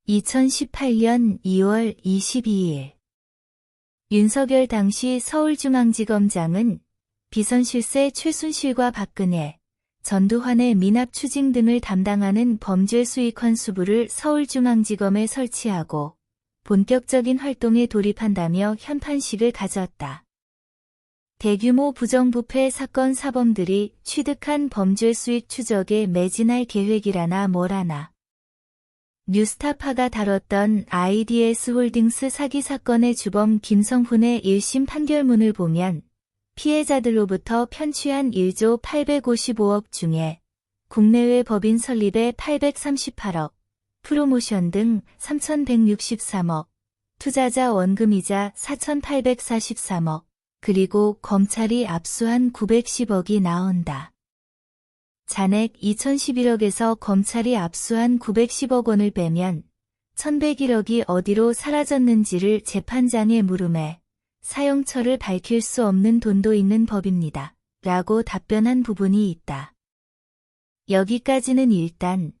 2018년 2월 22일 윤석열 당시 서울중앙지검장은 비선실세 최순실과 박근혜, 전두환의 미납 추징 등을 담당하는 범죄수익환수부를 서울중앙지검에 설치하고 본격적인 활동에 돌입한다며 현판식을 가졌다. 대규모 부정부패 사건 사범들이 취득한 범죄수익 추적에 매진할 계획이라나 뭐라나. 뉴스타파가 다뤘던 IDS홀딩스 사기 사건의 주범 김성훈의 1심 판결문을 보면 피해자들로부터 편취한 1조 855억 중에 국내외 법인 설립에 838억, 프로모션 등 3,163억, 투자자 원금이자 4,843억, 그리고 검찰이 압수한 910억이 나온다. 잔액 2,011억에서 검찰이 압수한 910억 원을 빼면 1,101억이 어디로 사라졌는지를 재판장에 물음에 사용처를 밝힐 수 없는 돈도 있는 법입니다. 라고 답변한 부분이 있다. 여기까지는 일단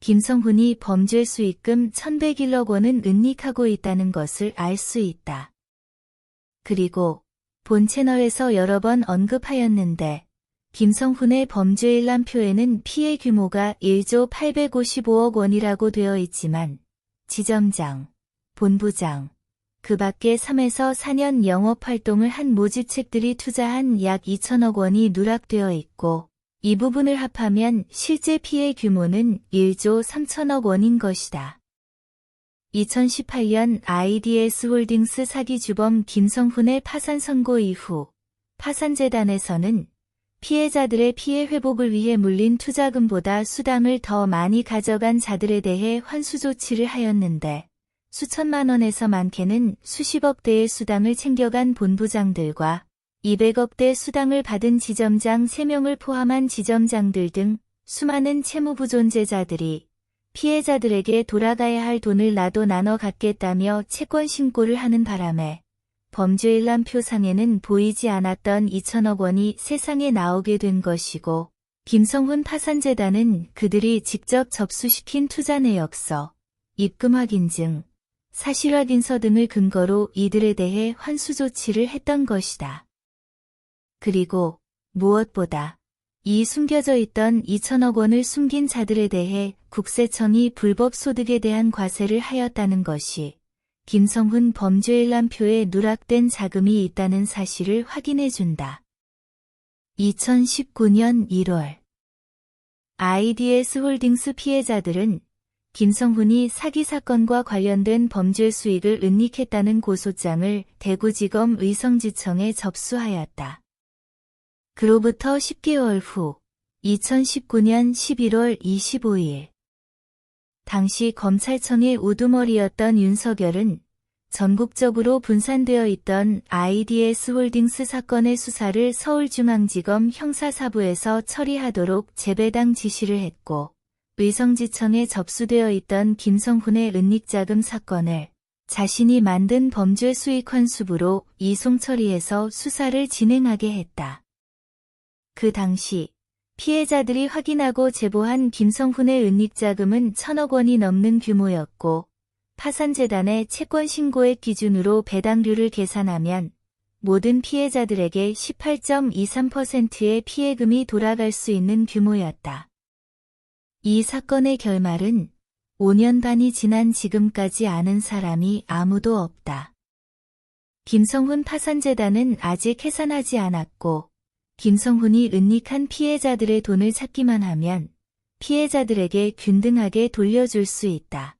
김성훈이 범죄 수익금 1,101억 원은 은닉하고 있다는 것을 알 수 있다. 그리고 본 채널에서 여러 번 언급하였는데 김성훈의 범죄 일람표에는 피해 규모가 1조 855억 원이라고 되어 있지만 지점장, 본부장, 그 밖에 3에서 4년 영업활동을 한 모집책들이 투자한 약 2천억 원이 누락되어 있고 이 부분을 합하면 실제 피해 규모는 1조 3천억 원인 것이다. 2018년 IDS홀딩스 사기 주범 김성훈의 파산 선고 이후 파산재단에서는 피해자들의 피해 회복을 위해 물린 투자금보다 수당을 더 많이 가져간 자들에 대해 환수 조치를 하였는데 수천만 원에서 많게는 수십억 대의 수당을 챙겨간 본부장들과 200억 대 수당을 받은 지점장 3명을 포함한 지점장들 등 수많은 채무부존재자들이 피해자들에게 돌아가야 할 돈을 나도 나눠 갖겠다며 채권 신고를 하는 바람에 범죄 일람표상에는 보이지 않았던 2천억 원이 세상에 나오게 된 것이고 김성훈 파산재단은 그들이 직접 접수시킨 투자 내역서, 입금 확인증, 사실 확인서 등을 근거로 이들에 대해 환수 조치를 했던 것이다. 그리고 무엇보다 이 숨겨져 있던 2천억 원을 숨긴 자들에 대해 국세청이 불법 소득에 대한 과세를 하였다는 것이 김성훈 범죄 일람표에 누락된 자금이 있다는 사실을 확인해준다. 2019년 1월 IDS홀딩스 피해자들은 김성훈이 사기 사건과 관련된 범죄 수익을 은닉했다는 고소장을 대구지검 의성지청에 접수하였다. 그로부터 10개월 후 2019년 11월 25일 당시 검찰청의 우두머리였던 윤석열은 전국적으로 분산되어 있던 IDS홀딩스 사건의 수사를 서울중앙지검 형사사부에서 처리하도록 재배당 지시를 했고 의성지청에 접수되어 있던 김성훈의 은닉자금 사건을 자신이 만든 범죄수익환수부로 이송 처리해서 수사를 진행하게 했다. 그 당시 피해자들이 확인하고 제보한 김성훈의 은닉자금은 1,000억 원이 넘는 규모였고 파산재단의 채권 신고액 기준으로 배당률을 계산하면 모든 피해자들에게 18.23%의 피해금이 돌아갈 수 있는 규모였다. 이 사건의 결말은 5년 반이 지난 지금까지 아는 사람이 아무도 없다. 김성훈 파산재단은 아직 해산하지 않았고 김성훈이 은닉한 피해자들의 돈을 찾기만 하면 피해자들에게 균등하게 돌려줄 수 있다.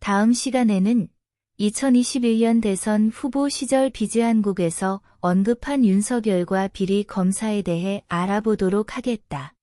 다음 시간에는 2021년 대선 후보 시절 비즈한국에서 언급한 윤석열과 비리 검사에 대해 알아보도록 하겠다.